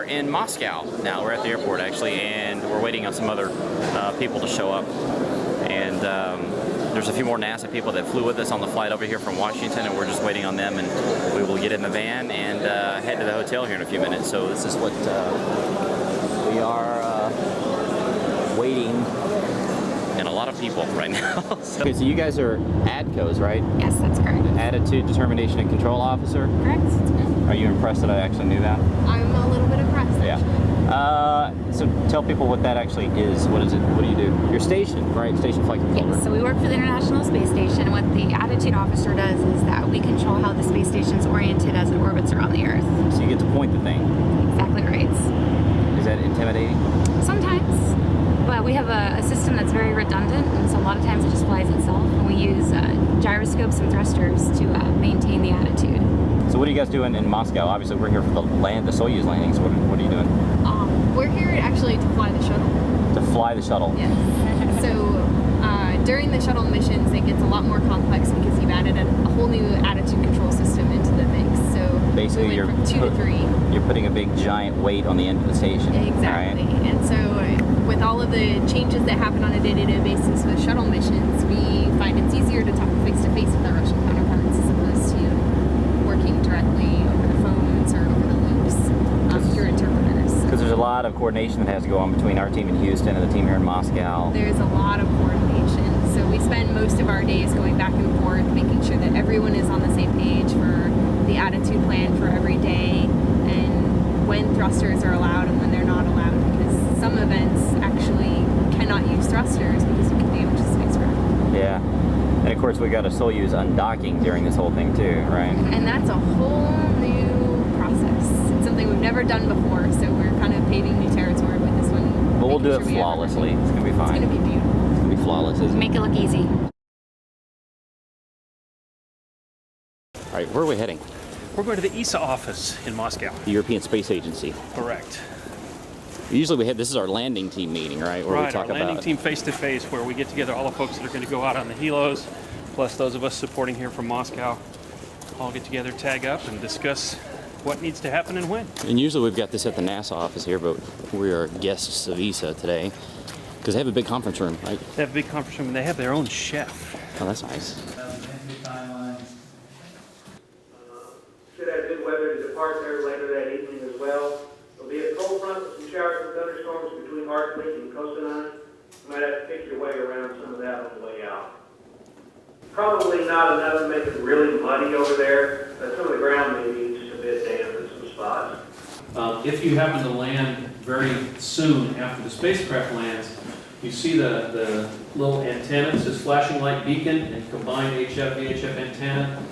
in Moscow now. We're at the airport actually, and we're waiting on some other people to show up. And there's a few more NASA people that flew with us on the flight over here from Washington, and we're just waiting on them, and we will get in the van and head to the hotel here in a few minutes. So this is what we are waiting, and a lot of people right now. Okay, so you guys are ADCOs, right? Yes, that's correct. Attitude, Determination, and Control Officer? Correct. Are you impressed that I actually knew that? I'm a little bit impressed. Yeah. So tell people what that actually is. What is it? What do you do? You're stationed, right? Station Flight Controller. Yes, so we work for the International Space Station. What the Attitude Officer does is that we control how the space station's oriented as it orbits around the Earth. So you get to point the thing. Exactly right. Is that intimidating? Sometimes. But we have a system that's very redundant, and so a lot of times it just flies itself. And we use gyroscopes and thrusters to maintain the attitude. So what are you guys doing in Moscow? Obviously, we're here for the Soyuz landings. What are you doing? We're here actually to fly the shuttle. To fly the shuttle? Yes. So during the shuttle missions, it gets a lot more complex because you've added a whole new attitude control system into the mix. So basically, we went from 2 to 3. You're putting a big giant weight on the end of the station. Exactly. Right? And so with all of the changes that happen on a day-to-day basis with shuttle missions, we find it's easier to talk face-to-face with our Russian counterparts as opposed to working directly over the phones or over the loops through interpreters. Because there's a lot of coordination that has to go on between our team in Houston and the team here in Moscow. There's a lot of coordination. So we spend most of our days going back and forth, making sure that everyone is on the same page for the attitude plan for every day, and when thrusters are allowed and when they're not allowed, because some events actually cannot use thrusters because you can damage the spacecraft. Yeah. And of course we got a Soyuz undocking during this whole thing too, right? And that's a whole new process. It's something we've never done before, so we're kind of paving new territory with this one. But we'll do it flawlessly. It's going to be fine. It's going to be beautiful. It's going to be flawless, isn't it? Make it look easy. All right, where are we heading? We're going to the ESA office in Moscow. The European Space Agency. Correct. Usually this is our landing team meeting, right? Where we talk our landing team face-to-face, where we get together all the folks that are going to go out on the helos, plus those of us supporting here from Moscow, all get together, tag up, and discuss what needs to happen and when. And usually we've got this at the NASA office here, but we are guests of ESA today, because they have a big conference room, right? They have a big conference room, and they have their own chef. Oh, that's nice. Should have good weather to depart there later that evening as well. There'll be a cold front with some showers and thunderstorms between Arctic and Kostanai. You might have to pick your way around some of that on the way out. Probably not enough to make it really muddy over there, but some of the ground may be just a bit damp in some spots. If you happen to land very soon after the spacecraft lands, you see the little antenna, it says flashing light beacon and combined HF-VHF antenna.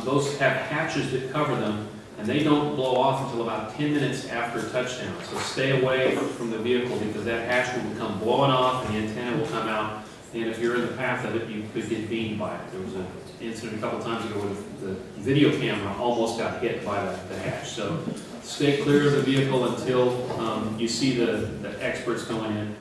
Those have hatches that cover them, and they don't blow off until about 10 minutes after touchdown. So stay away from the vehicle because that hatch will become blowing off and the antenna will come out. And if you're in the path of it, you could get beamed by it. There was an incident a couple times ago where the video camera almost got hit by the hatch. So stay clear of the vehicle until you see the experts going in.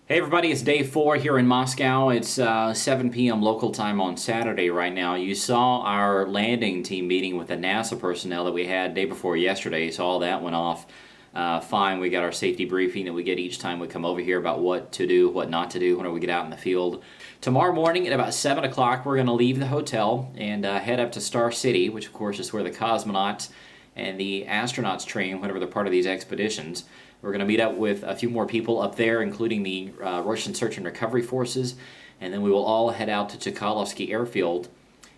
Hey everybody, it's day 4 here in Moscow. It's 7 p.m. local time on Saturday right now. You saw our landing team meeting with the NASA personnel that we had day before yesterday, so all that went off fine. We got our safety briefing that we get each time we come over here about what to do, what not to do when we get out in the field. Tomorrow morning at about 7 o'clock, we're going to leave the hotel and head up to Star City, which of course is where the cosmonauts and the astronauts train whenever they're part of these expeditions. We're going to meet up with a few more people up there, including the Russian Search and Recovery Forces, and then we will all head out to Chkalovsky Airfield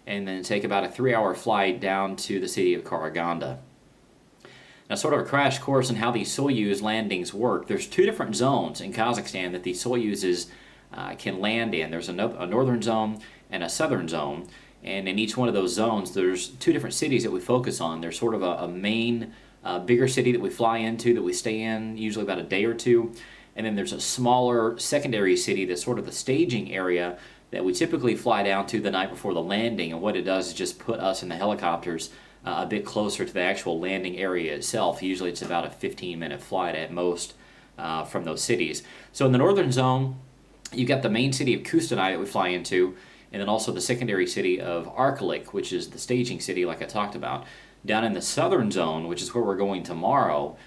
and then take about a 3-hour flight down to the city of Karaganda. Now, sort of a crash course on how these Soyuz landings work. There's 2 different zones in Kazakhstan that the Soyuzes can land in. There's a northern zone and a southern zone, and in each one of those zones, there's 2 different cities that we focus on. There's sort of a main bigger city that we fly into, that we stay in usually about a day or 2, and then there's a smaller secondary city that's sort of the staging area that we typically fly down to the night before the landing, and what it does is just put us in the helicopters a bit closer to the actual landing area itself. Usually it's about a 15-minute flight at most from those cities. So in the northern zone, you've got the main city of Kostanai that we fly into, and then also the secondary city of Arkalyk, which is the staging city like I talked about. Down in the southern zone, which is where we're going tomorrow,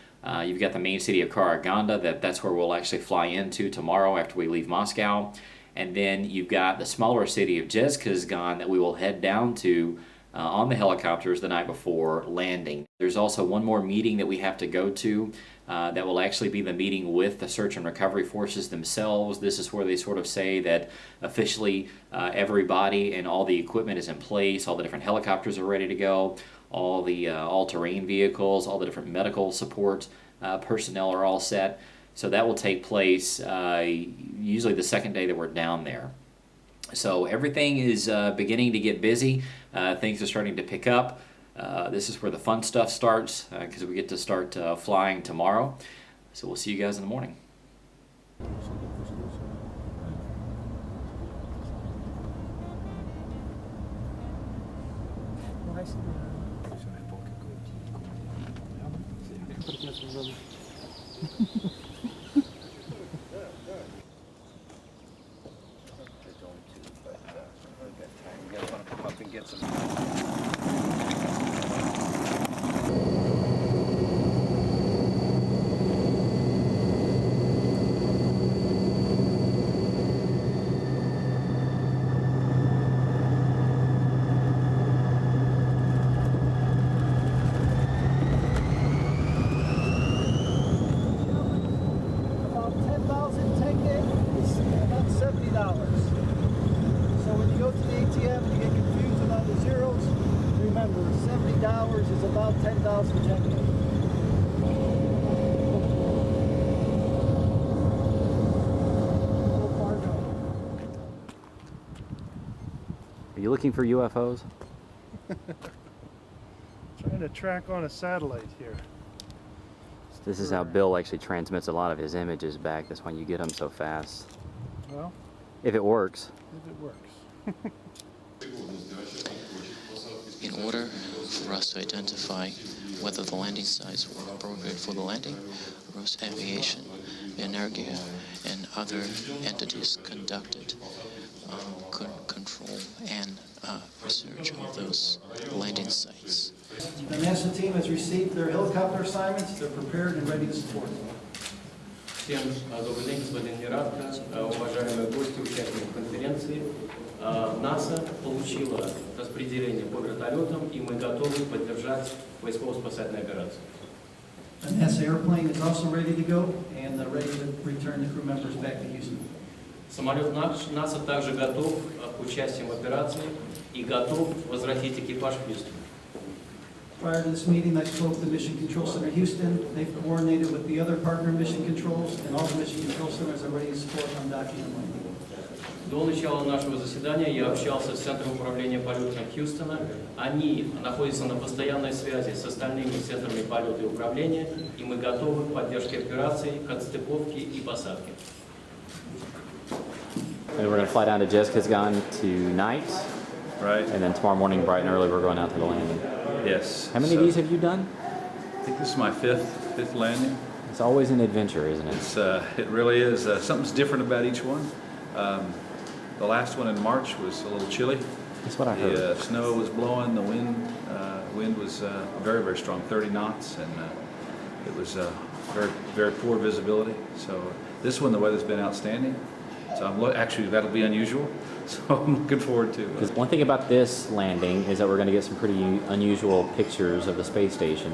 you've got the main city of Karaganda, that's where we'll actually fly into tomorrow after we leave Moscow. And then you've got the smaller city of Zhezkazgan that we will head down to on the helicopters the night before landing. There's also one more meeting that we have to go to that will actually be the meeting with the search and recovery forces themselves. This is where they sort of say that officially everybody and all the equipment is in place, all the different helicopters are ready to go, all the all-terrain vehicles, all the different medical support personnel are all set. So that will take place usually the second day that we're down there. So everything is beginning to get busy. Things are starting to pick up. This is where the fun stuff starts because we get to start flying tomorrow. So we'll see you guys in the morning. Are you looking for UFOs? Trying to track on a satellite here. This is how Bill actually transmits a lot of his images back. That's why you get them so fast. Well, if it works. If it works. In order for us to identify whether the landing sites were appropriate for the landing, Rus Aviation, Energia, and other entities conducted control and research of those landing sites. The NASA team has received their helicopter assignments. They're prepared and ready to support. Всем добрый день, господин Нерадко, уважаемые гости, участники конференции. НАСА получила распределение по вертолетам, и мы готовы поддержать поисково-спасательную операцию. A NASA airplane is also ready to go and ready to return the crew members back to Houston. Самолет НАСА также готов к участию в операции и готов возвратить экипаж в Хьюстон. Prior to this meeting, I spoke to Mission Control Center Houston. They've coordinated with the other partner mission controls, and all the mission control centers are ready to support undocumented landing. До начала нашего заседания я общался с Центром управления полетом Хьюстона. Они находятся на постоянной связи с остальными центрами полета и управления, и мы готовы к поддержке операции, к отстыковке и посадке. And we're going to fly down to Zhezkazgan tonight. Right. And then tomorrow morning, bright and early, we're going out to the landing. Yes. How many of these have you done? I think this is my fifth landing. It's always an adventure, isn't it? It really is. Something's different about each one. The last one in March was a little chilly. That's what I heard. The snow was blowing. The wind was very, very strong, 30 knots, and it was very, very poor visibility. So this one, the weather's been outstanding. So actually, that'll be unusual. So I'm looking forward to it. One thing about this landing is that we're going to get some pretty unusual pictures of the space station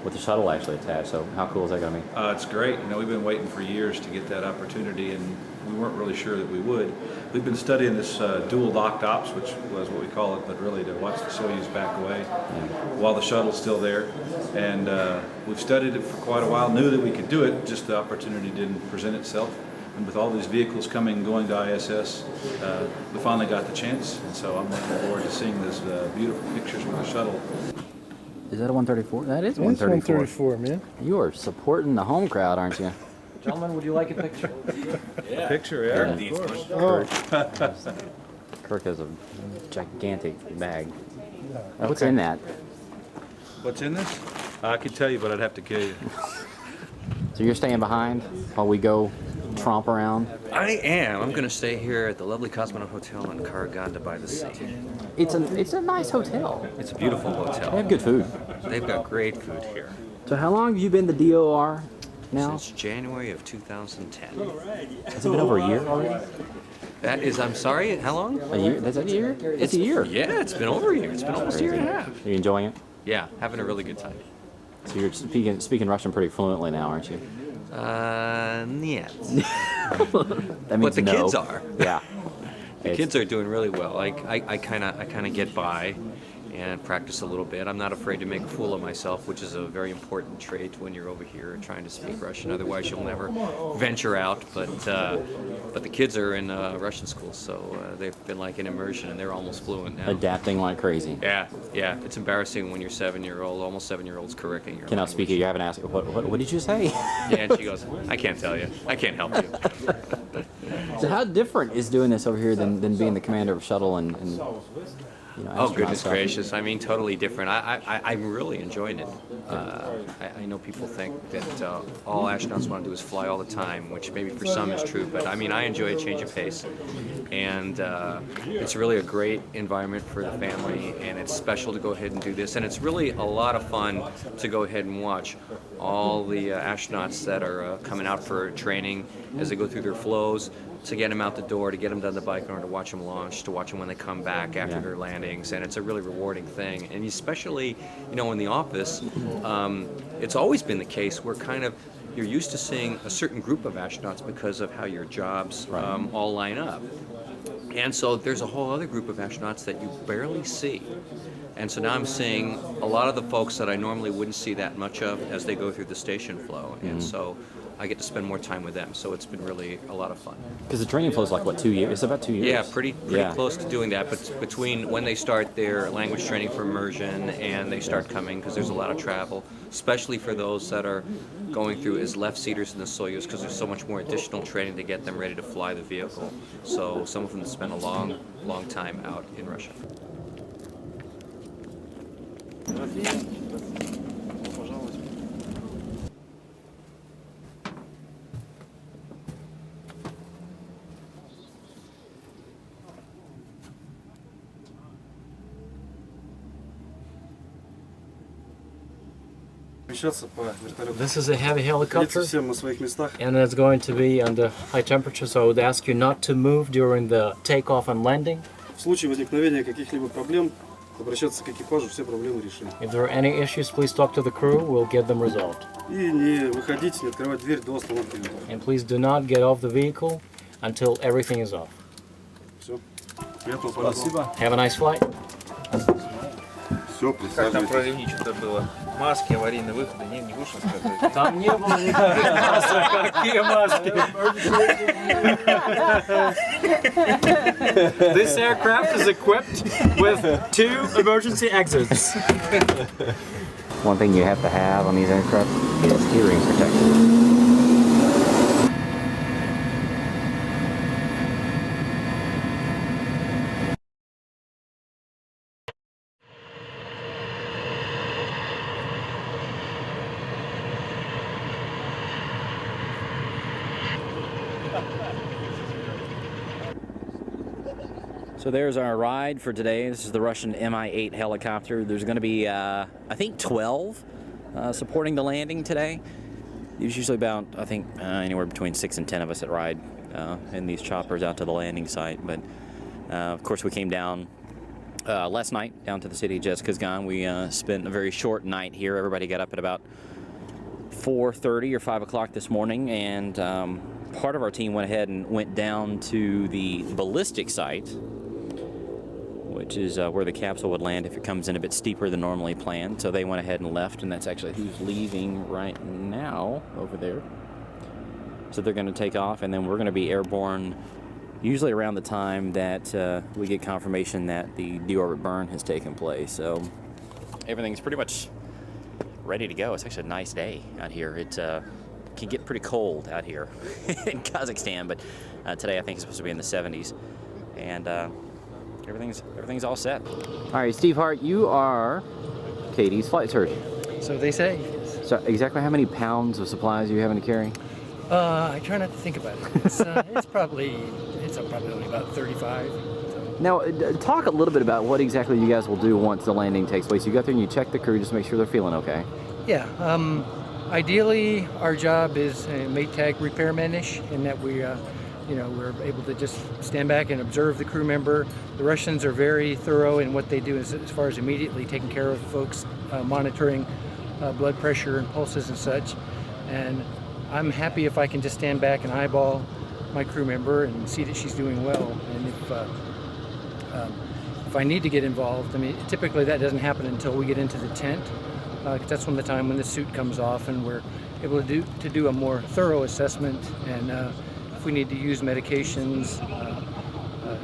with the shuttle actually attached. So how cool is that going to be? It's great. You know, we've been waiting for years to get that opportunity, and we weren't really sure that we would. We've been studying this dual docked ops, which was what we call it, but really to watch the Soyuz back away while the shuttle's still there. And we've studied it for quite a while, knew that we could do it, just the opportunity didn't present itself. And with all these vehicles coming and going to ISS, we finally got the chance. And so I'm looking forward to seeing those beautiful pictures from the shuttle. Is that a 134? That is It's 134. 134, man. You are supporting the home crowd, aren't you? Gentlemen, would you like a picture? A picture, yeah. Kirk, Kirk has a gigantic bag. What's in that? What's in this? I could tell you, but I'd have to kill you. So you're staying behind while we go tromp around? I am. I'm going to stay here at the lovely Cosmonaut Hotel in Karaganda by the sea. It's a nice hotel. It's a beautiful hotel. They have good food. They've got great food here. So how long have you been the DOR now? Since January of 2010. Has it been over a year already? That is, I'm sorry, how long? A year? That's a year? It's a year. Yeah, it's been over a year. It's been almost a year and a half. Are you enjoying it? Yeah, having a really good time. So you're speaking Russian pretty fluently now, aren't you? Нет. That means But the no. kids are. Yeah. The kids are doing really well. I kind of get by and practice a little bit. I'm not afraid to make a fool of myself, which is a very important trait when you're over here trying to speak Russian. Otherwise, you'll never venture out. But the kids are in Russian school, so they've been like in immersion, and they're almost fluent now. Adapting like crazy. Yeah. It's embarrassing when your 7-year-old, almost 7-year-old's correcting your Cannot speak it. You haven't asked. What did you say? Yeah, and she goes, I can't tell you. I can't help you. So how different is doing this over here than being the commander of Shuttle and Oh, goodness gracious. I mean, totally different. I'm really enjoying it. I know people think that all astronauts want to do is fly all the time, which maybe for some is true, but I mean, I enjoy a change of pace. And it's really a great environment for the family, and it's special to go ahead and do this. And it's really a lot of fun to go ahead and watch all the astronauts that are coming out for training as they go through their flows, to get them out the door, to get them down the Baikonur, to watch them launch, to watch them when they come back after their landings, and it's a really rewarding thing. And especially, in the office, it's always been the case where you're used to seeing a certain group of astronauts because of how your jobs all line up. And so there's a whole other group of astronauts that you barely see. And so now I'm seeing a lot of the folks that I normally wouldn't see that much of as they go through the station flow. And so I get to spend more time with them. So it's been really a lot of fun. Because the training flow is like, what, 2 years? It's about 2 years? Yeah, pretty close to doing that. But between when they start their language training for immersion and they start coming, because there's a lot of travel, especially for those that are going through as left-seaters in the Soyuz, because there's so much more additional training to get them ready to fly the vehicle. So some of them spend a long, long time out in Russia. This is a heavy helicopter, and it's going to be under high temperature, so I would ask you not to move during the takeoff and landing. If there are any issues, please talk to the crew, we'll get them resolved. And please do not get off the vehicle until everything is off. Have a nice flight. Как там про ремни что-то было? Маски, аварийные выходы, не будешь рассказывать? Там не было никаких масок. Какие маски? This aircraft is equipped with 2 emergency exits. One thing you have to have on these aircraft is steering protection. So there's our ride for today. This is the Russian Mi-8 helicopter. There's going to be, I think, 12 supporting the landing today. There's usually about, I think, anywhere between 6 and 10 of us that ride in these choppers out to the landing site. But, of course, we came down last night down to the city of Kazakhstan. We spent a very short night here. Everybody got up at about 4:30 or 5 o'clock this morning, and part of our team went ahead and went down to the ballistic site, which is where the capsule would land if it comes in a bit steeper than normally planned. So they went ahead and left, and that's actually who's leaving right now over there. So they're going to take off, and then we're going to be airborne usually around the time that we get confirmation that the deorbit burn has taken place. So everything's pretty much ready to go. It's actually a nice day out here. It can get pretty cold out here in Kazakhstan, but today I think it's supposed to be in the 70s, and everything's all set. All right, Steve Hart, you are Cady's flight surgeon. So they say. So exactly how many pounds of supplies are you having to carry? I try not to think about it. It's probably only about 35. Now, talk a little bit about what exactly you guys will do once the landing takes place. You go through and you check the crew just to make sure they're feeling okay. Yeah. Ideally, our job is Maytag repairman-ish in that we're able to just stand back and observe the crew member. The Russians are very thorough in what they do as far as immediately taking care of folks, monitoring blood pressure and pulses and such. And I'm happy if I can just stand back and eyeball my crew member and see that she's doing well. And if I need to get involved, I mean, typically that doesn't happen until we get into the tent, because that's when the time when the suit comes off and we're able to do a more thorough assessment. And if we need to use medications,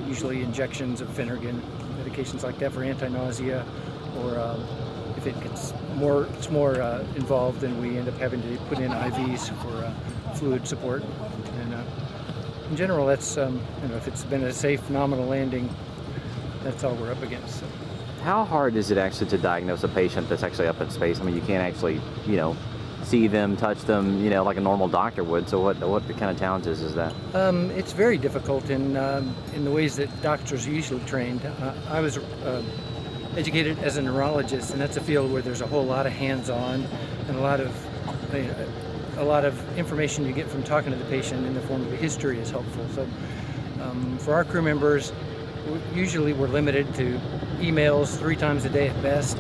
usually injections of Phenergan, medications like that for anti-nausea, or if it gets more involved, then we end up having to put in IVs for fluid support. And in general, that's if it's been a safe nominal landing, that's all we're up against. So. How hard is it actually to diagnose a patient that's actually up in space? I mean, you can't actually, see them, touch them, like a normal doctor would. So what kind of challenges is that? It's very difficult in the ways that doctors are usually trained. I was educated as a neurologist, and that's a field where there's a whole lot of hands-on and a lot of information you get from talking to the patient in the form of a history is helpful. So for our crew members, usually we're limited to emails 3 times a day at best,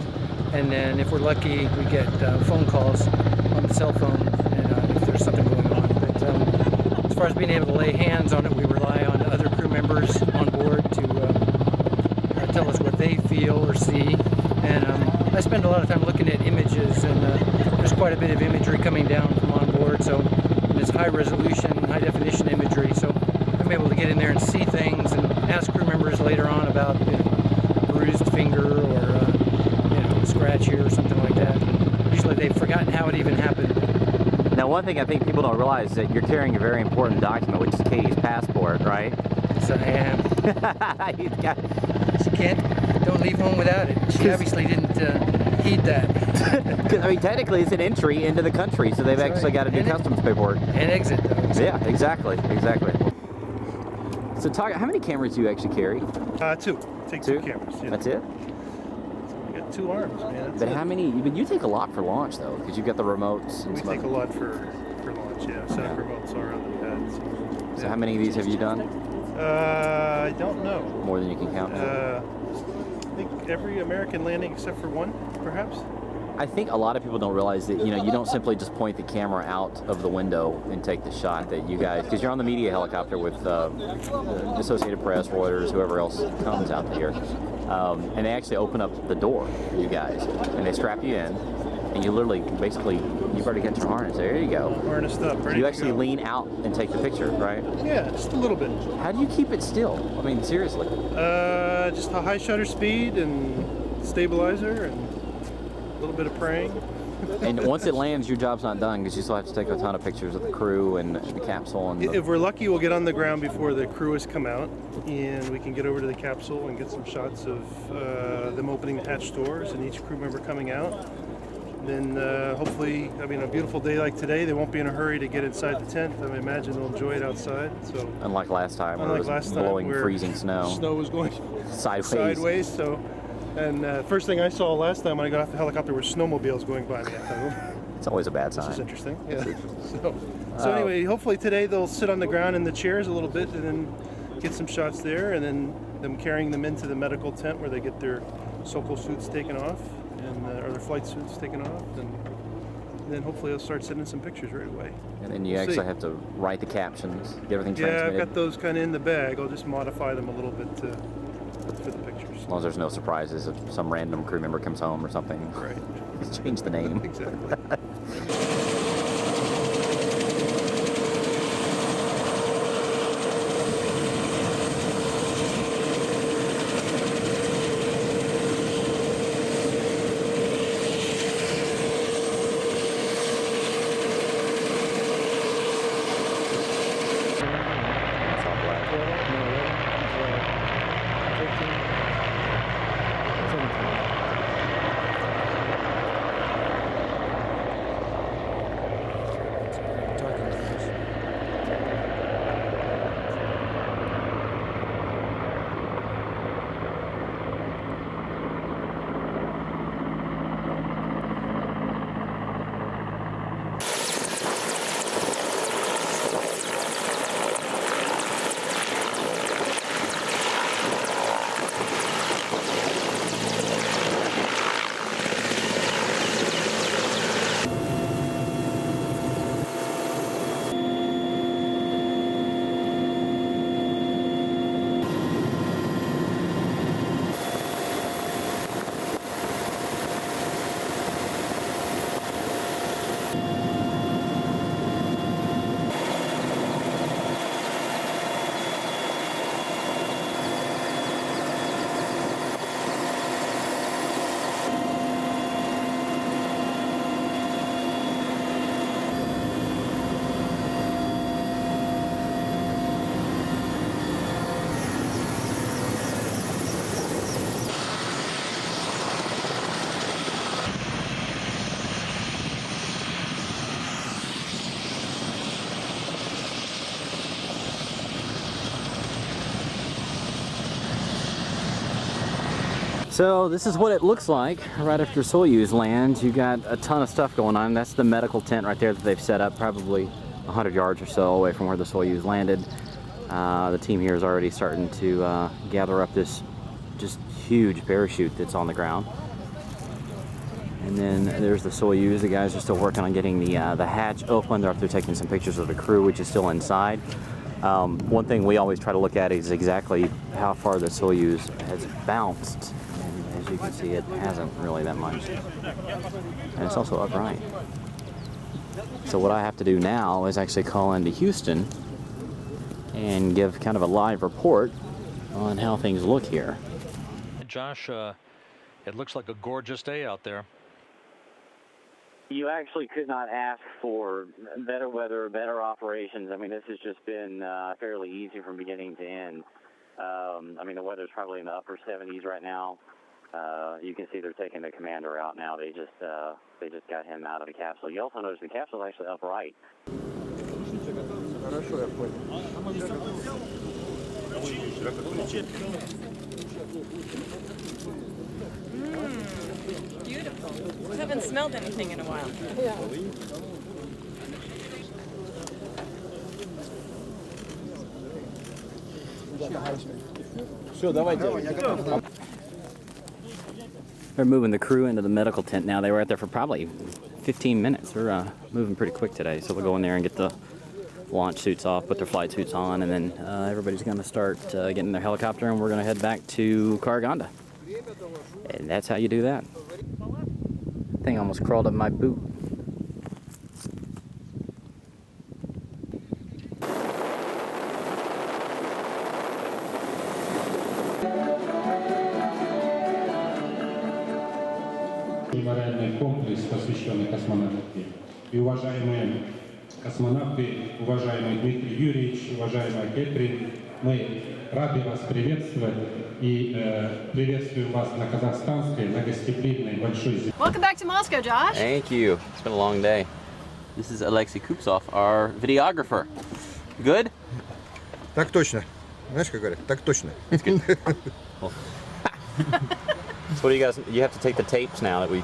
and then if we're lucky we get phone calls on the cell phone and if there's something going on. But as far as being able to lay hands on it, we rely on other crew members on board to tell us what they feel or see. And I spend a lot of time looking at images, and there's quite a bit of imagery coming down from on board, so it's high resolution, high definition imagery, so I'm able to get in there and see things and ask crew members later on about bruised finger or a scratch here or something like that. Usually they've forgotten how it even happened. Now, one thing I think people don't realize is that you're carrying a very important document, which is Cady's passport, right? Yes, I am. She don't leave home without it. She obviously didn't heed that. Because, I mean, technically it's an entry into the country, so they've actually got to do customs paperwork. And exit, though. Yeah, exactly. So, how many cameras do you actually carry? 2. Take 2 cameras. Yeah. That's it? We got 2 arms, man. But how many? But you take a lot for launch, though, because you've got the remotes. And we take a lot for launch, yeah. Set up remotes all around the pad. So how many of these have you done? I don't know. More than you can count? I think every American landing except for 1, perhaps. I think a lot of people don't realize that, you don't simply just point the camera out of the window and take the shot that you guys, because you're on the media helicopter with the Associated Press, Reuters, whoever else comes out here. And they actually open up the door for you guys, and they strap you in, and you literally, basically, you've already got your harness. There you go. Harnessed up, ready You to actually go. lean out and take the picture, right? Yeah, just a little bit. How do you keep it still? I mean, seriously. Just a high shutter speed and stabilizer and a little bit of praying. And once it lands, your job's not done, because you still have to take a ton of pictures of the crew and the capsule. And If we're lucky, we'll get on the ground before the crew has come out, and we can get over to the capsule and get some shots of them opening the hatch doors and each crew member coming out. Then hopefully, a beautiful day like today, they won't be in a hurry to get inside the tent. I imagine they'll enjoy it outside. So unlike last time, where it was blowing freezing snow. Snow was going sideways. So, and first thing I saw last time when I got off the helicopter were snowmobiles going by me. It's always a bad sign. This is interesting. Yeah. So anyway, hopefully today they'll sit on the ground in the chairs a little bit and then get some shots there, and then them carrying them into the medical tent where they get their Sokol suits taken off, and or their flight suits taken off, and then hopefully they'll start sending some pictures right away. And then you actually have to write the captions, get everything Yeah, transmitted. I've got those kind of in the bag. I'll just modify them a little bit for the pictures. As long as there's no surprises if some random crew member comes home or something. Right. Just change the name. Exactly. So this is what it looks like right after Soyuz lands. You got a ton of stuff going on. That's the medical tent right there that they've set up, probably 100 yards or so away from where the Soyuz landed. The team here is already starting to gather up this just huge parachute that's on the ground. And then there's the Soyuz. The guys are still working on getting the hatch open. They're taking some pictures of the crew, which is still inside. One thing we always try to look at is exactly how far the Soyuz has bounced. And as you can see, it hasn't really that much. And it's also upright. So what I have to do now is actually call into Houston and give kind of a live report on how things look here. Josh, it looks like a gorgeous day out there. You actually could not ask for better weather, better operations. I mean, this has just been fairly easy from beginning to end. I mean, the weather's probably in the upper 70s right now. You can see they're taking the commander out now. They just got him out of the capsule. You also notice the capsule is actually upright. Beautiful. Haven't smelled anything in a while. Yeah. They're moving the crew into the medical tent now. They were out there for probably 15 minutes. They're moving pretty quick today, so they'll go in there and get the launch suits off, put their flight suits on, and then everybody's going to start getting in their helicopter, and we're going to head back to Karaganda. And that's how you do that. Thing almost crawled up my boot. Мемориальный комплекс, посвященный космонавтике. И уважаемые космонавты, уважаемый Дмитрий Юрьевич, уважаемая Кэтрин, мы рады вас приветствовать и приветствуем вас на казахстанской, на гостеприимной большой земле. Welcome back to Moscow, Josh. Thank you. It's been a long day. This is Alexei Kupsov, our videographer. Good? Так точно. Знаешь, как говорят? Так точно. So what do you guys, you have to take the tapes now that we...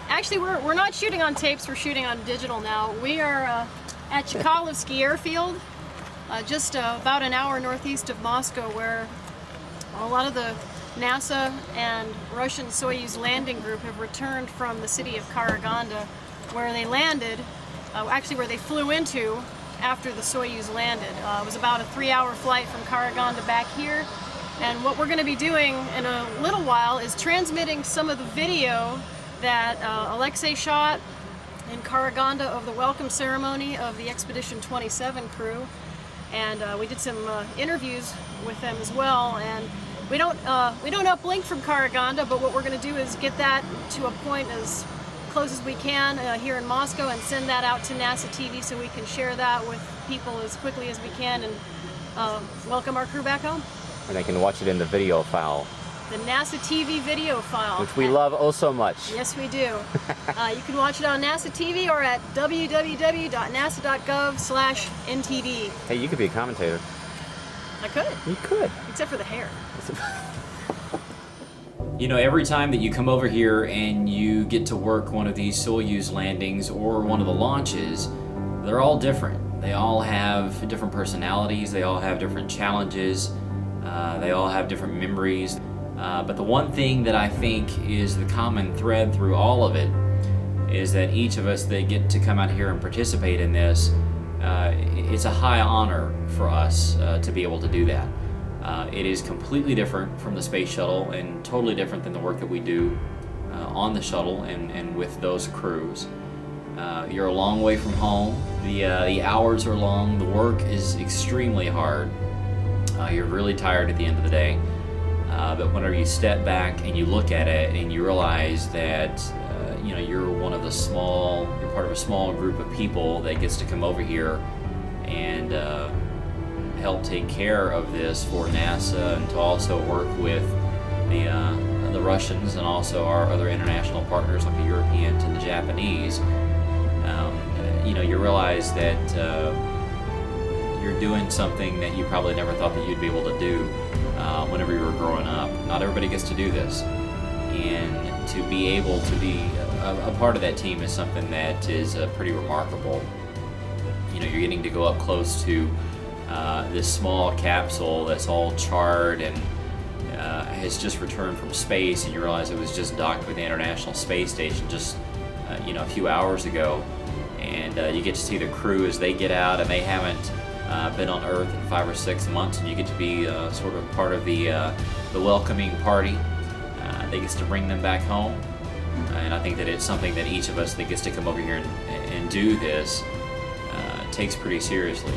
Actually, we're not shooting on tapes, we're shooting on digital now. We are at Chkalovsky Airfield, just about an hour northeast of Moscow, where a lot of the NASA and Russian Soyuz landing group have returned from the city of Karaganda, where they landed, actually where they flew into after the Soyuz landed. It was about a 3-hour flight from Karaganda back here. And what we're going to be doing in a little while is transmitting some of the video that Alexei shot in Karaganda of the welcome ceremony of the Expedition 27 crew. And we did some interviews with them as well. And we don't uplink from Karaganda, but what we're going to do is get that to a point as close as we can here in Moscow and send that out to NASA TV so we can share that with people as quickly as we can and welcome our crew back home. And they can watch it in the video file. The NASA TV video file. Which we love oh so much. Yes, we do. You can watch it on NASA TV or at www.nasa.gov/NTD. Hey, you could be a commentator. I could. You could. Except for the hair. You know, every time that you come over here and you get to work one of these Soyuz landings or one of the launches, they're all different. They all have different personalities. They all have different challenges. They all have different memories. But the one thing that I think is the common thread through all of it is that each of us that get to come out here and participate in this, it's a high honor for us to be able to do that. It is completely different from the space shuttle and totally different than the work that we do on the shuttle and with those crews. You're a long way from home. The hours are long. The work is extremely hard. You're really tired at the end of the day. But whenever you step back and you look at it and you realize that you know, you're part of a small group of people that gets to come over here and help take care of this for NASA and to also work with the Russians and also our other international partners like the Europeans and the Japanese. You know, you realize that you're doing something that you probably never thought that you'd be able to do whenever you were growing up. Not everybody gets to do this. and to be able to be a part of that team is something that is pretty remarkable. You know, you're getting to go up close to this small capsule that's all charred and has just returned from space, and you realize it was just docked with the International Space Station just a few hours ago. And you get to see the crew as they get out, and they haven't been on Earth in 5 or 6 months, and you get to be sort of part of the welcoming party that gets to bring them back home. And I think that it's something that each of us that gets to come over here and do this takes pretty seriously.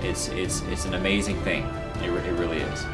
It's an amazing thing. It really is.